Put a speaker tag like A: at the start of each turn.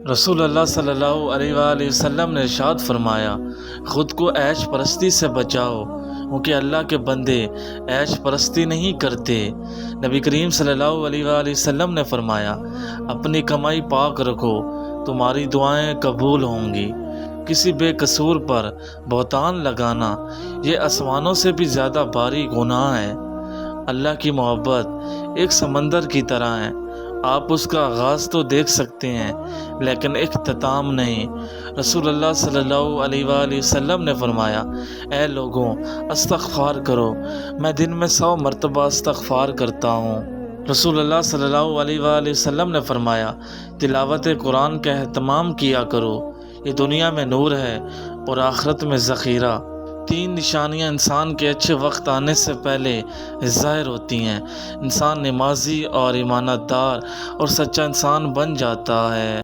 A: रसूलुल्लाह सल्लल्लाहु अलैहि वसल्लम ने इरशाद फरमाया, ख़ुद को ऐश परस्ती से बचाओ क्योंकि अल्लाह के बंदे ऐश परस्ती नहीं करते। नबी करीम सल्लल्लाहु अलैहि वसल्लम ने फरमाया, अपनी कमाई पाक रखो, तुम्हारी दुआएं कबूल होंगी। किसी बेकसूर पर बहतान लगाना ये आसमानों से भी ज़्यादा भारी गुनाह है। अल्लाह की मोहब्बत एक समंदर की तरह है, आप उसका आगाज़ तो देख सकते हैं लेकिन इख्तिताम नहीं। रसूलुल्लाह सल्लल्लाहु अलैहि वसल्लम ने फरमाया, ऐ लोगों, इस्तग़फ़ार करो, मैं दिन में 100 मरतबा इस्तग़फ़ार करता हूँ। रसूलुल्लाह सल्लल्लाहु अलैहि वसल्लम ने फरमाया, तिलावत कुरान का एहतमाम किया करो, ये दुनिया में नूर है और आखिरत में ज़ख़ीरा। 3 निशानियाँ इंसान के अच्छे वक्त आने से पहले ज़ाहिर होती हैं। इंसान नमाजी और ईमानदार और सच्चा इंसान बन जाता है।